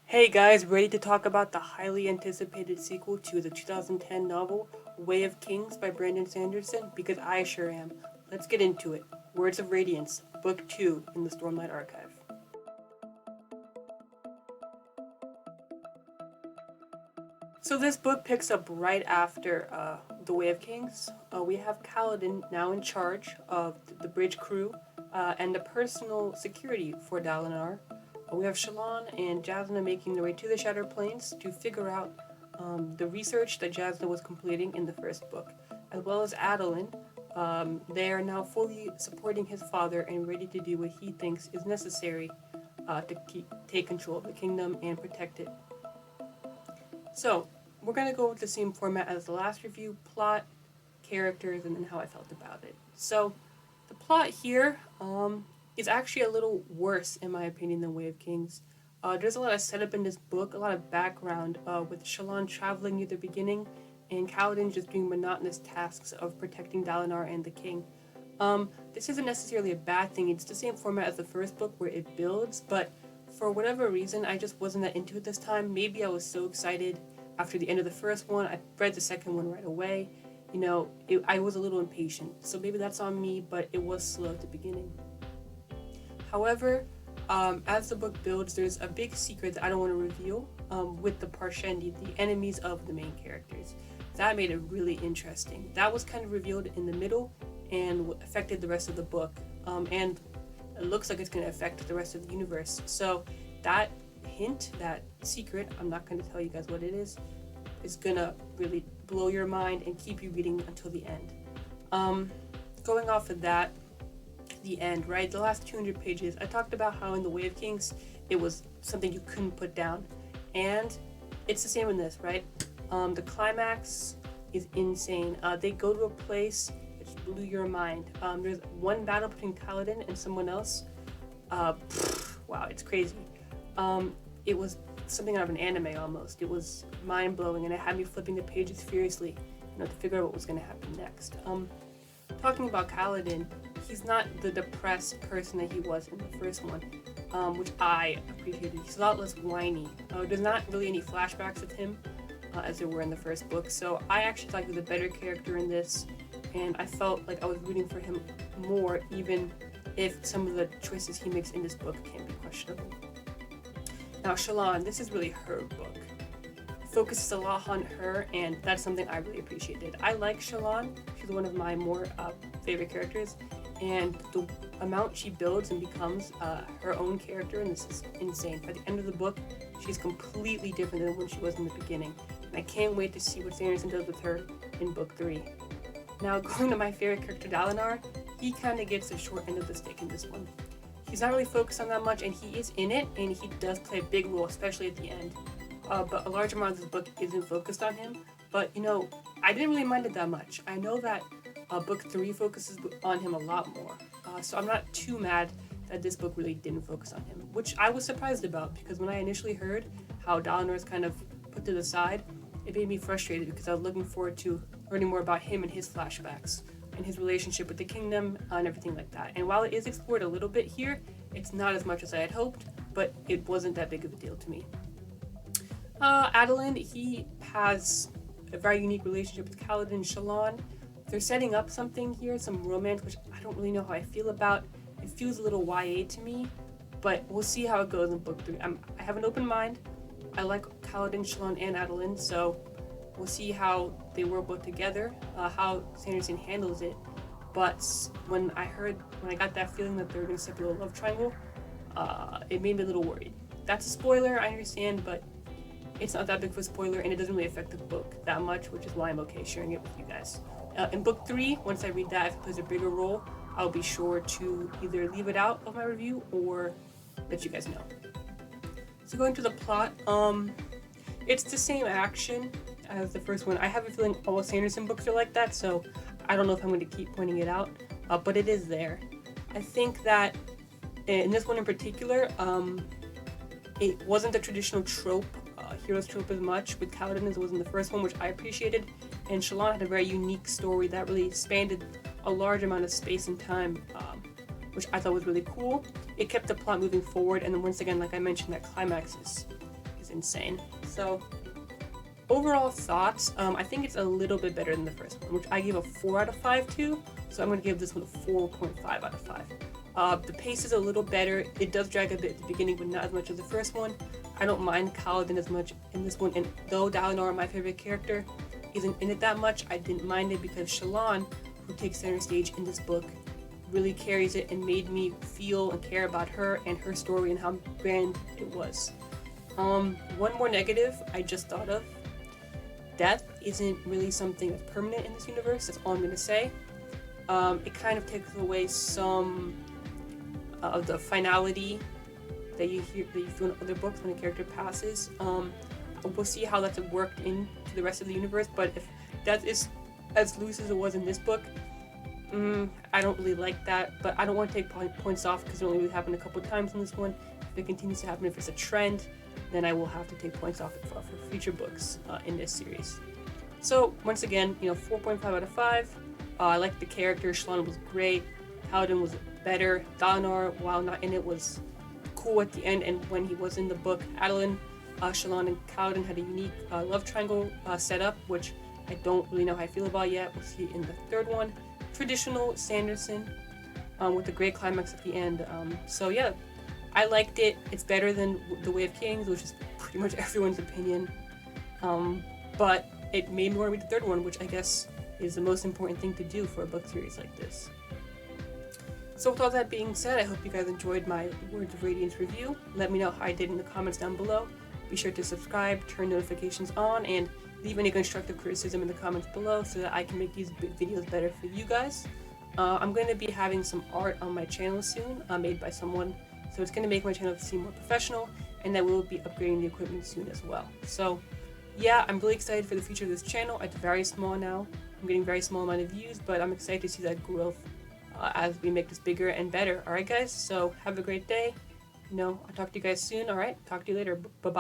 Hey guys, ready to talk about the highly anticipated sequel to the 2010 novel Way of Kings by Brandon Sanderson? Because I sure am. Let's get into it. Words of Radiance, Book 2 in the Stormlight Archive. So this book picks up right after The Way of Kings. We have Kaladin now in charge of the bridge crew and the personal security for Dalinar. We have Shalon and Jasna making their way to the Shattered Plains to figure out the research that Jasna was completing in the first book, as well as Adolin. They are now fully supporting his father and ready to do what he thinks is necessary to take control of the kingdom and protect it. So, we're going to go with the same format as the last review: plot, characters, and then how I felt about it. So, the plot here is actually a little worse, in my opinion, than Way of Kings. There's a lot of setup in this book, a lot of background with Shalon traveling near the beginning and Kaladin just doing monotonous tasks of protecting Dalinar and the king. This isn't necessarily a bad thing. It's the same format as the first book where it builds, but for whatever reason, I just wasn't that into it this time. Maybe I was so excited after the end of the first one. I read the second one right away. I was a little impatient, so maybe that's on me, but it was slow at the beginning. However, as the book builds, there's a big secret that I don't want to reveal with the Parshendi, the enemies of the main characters. That made it really interesting. That was kind of revealed in the middle and affected the rest of the book. And it looks like it's going to affect the rest of the universe. So that hint, that secret, I'm not going to tell you guys what it is going to really blow your mind and keep you reading until the end. Going off of that, the end, right? The last 200 pages, I talked about how in The Way of Kings, it was something you couldn't put down. And it's the same in this, right? The climax is insane. They go to a place that just blew your mind. There's one battle between Kaladin and someone else. Wow, it's crazy. It was something out of an anime almost. It was mind-blowing, and it had me flipping the pages furiously, to figure out what was going to happen next. Talking about Kaladin, he's not the depressed person that he was in the first one, which I appreciated. He's a lot less whiny. There's not really any flashbacks of him as there were in the first book, so I actually thought he was a better character in this, and I felt like I was rooting for him more, even if some of the choices he makes in this book can be questionable. Now, Shalon, this is really her book. It focuses a lot on her, and that's something I really appreciated. I like Shalon. She's one of my more favorite characters, and the amount she builds and becomes her own character, and this is insane. By the end of the book, she's completely different than when she was in the beginning, and I can't wait to see what Sanderson does with her in book 3. Now, going to my favorite character, Dalinar, he kind of gets the short end of the stick in this one. He's not really focused on that much, and he is in it, and he does play a big role, especially at the end. But a large amount of this book isn't focused on him. But, I didn't really mind it that much. I know that book 3 focuses on him a lot more. So I'm not too mad that this book really didn't focus on him, which I was surprised about, because when I initially heard how Dalinar is kind of put to the side, it made me frustrated because I was looking forward to learning more about him and his flashbacks and his relationship with the kingdom and everything like that. And while it is explored a little bit here, it's not as much as I had hoped, but it wasn't that big of a deal to me. Adolin, he has a very unique relationship with Kaladin and Shalon. They're setting up something here, some romance, which I don't really know how I feel about. It feels a little YA to me, but we'll see how it goes in book 3. I have an open mind. I like Kaladin, Shalon, and Adolin, so we'll see how they work both together, how Sanderson handles it. But when I got that feeling that they were going to set up a little love triangle, it made me a little worried. That's a spoiler, I understand, but it's not that big of a spoiler, and it doesn't really affect the book that much, which is why I'm okay sharing it with you guys. In book 3, once I read that, if it plays a bigger role, I'll be sure to either leave it out of my review or let you guys know. So going to the plot, it's the same action as the first one. I have a feeling all Sanderson books are like that, so I don't know if I'm going to keep pointing it out, but it is there. I think that in this one in particular, it wasn't the traditional trope, hero's trope as much with Kaladin as it was in the first one, which I appreciated, and Shalon had a very unique story that really spanned a large amount of space and time, which I thought was really cool. It kept the plot moving forward, and then once again, like I mentioned, that climax is is insane. So overall thoughts, I think it's a little bit better than the first one, which I gave a 4 out of 5 to, so I'm going to give this one a 4.5 out of 5. The pace is a little better. It does drag a bit at the beginning, but not as much as the first one. I don't mind Kaladin as much in this one, and though Dalinar, my favorite character, isn't in it that much, I didn't mind it because Shalon, who takes center stage in this book, really carries it and made me feel and care about her and her story and how grand it was. One more negative I just thought of. Death isn't really something that's permanent in this universe, that's all I'm going to say. It kind of takes away some of the finality that you feel in other books when a character passes. We'll see how that's worked into the rest of the universe, but if death is as loose as it was in this book, I don't really like that, but I don't want to take points off because it only really happened a couple times in this one. If it continues to happen, if it's a trend, then I will have to take points off for future books in this series. So once again, 4.5 out of 5. I liked the character. Shalon was great. Kaladin was better. Dalinar, while not in it, was cool at the end, and when he was in the book, Adeline, Shalon, and Kaladin had a unique love triangle setup, which I don't really know how I feel about yet. We'll see in the third one. Traditional Sanderson with a great climax at the end. So yeah, I liked it. It's better than The Way of Kings, which is pretty much everyone's opinion. But it made me want to read the third one, which I guess is the most important thing to do for a book series like this. So with all that being said, I hope you guys enjoyed my Words of Radiance review. Let me know how I did in the comments down below. Be sure to subscribe, turn notifications on, and leave any constructive criticism in the comments below so that I can make these videos better for you guys. I'm going to be having some art on my channel soon, made by someone, so it's going to make my channel seem more professional, and I will be upgrading the equipment soon as well. So yeah, I'm really excited for the future of this channel. It's very small now. I'm getting very small amount of views, but I'm excited to see that growth as we make this bigger and better. Alright guys, so have a great day. I'll talk to you guys soon. Alright, talk to you later. Bye-bye.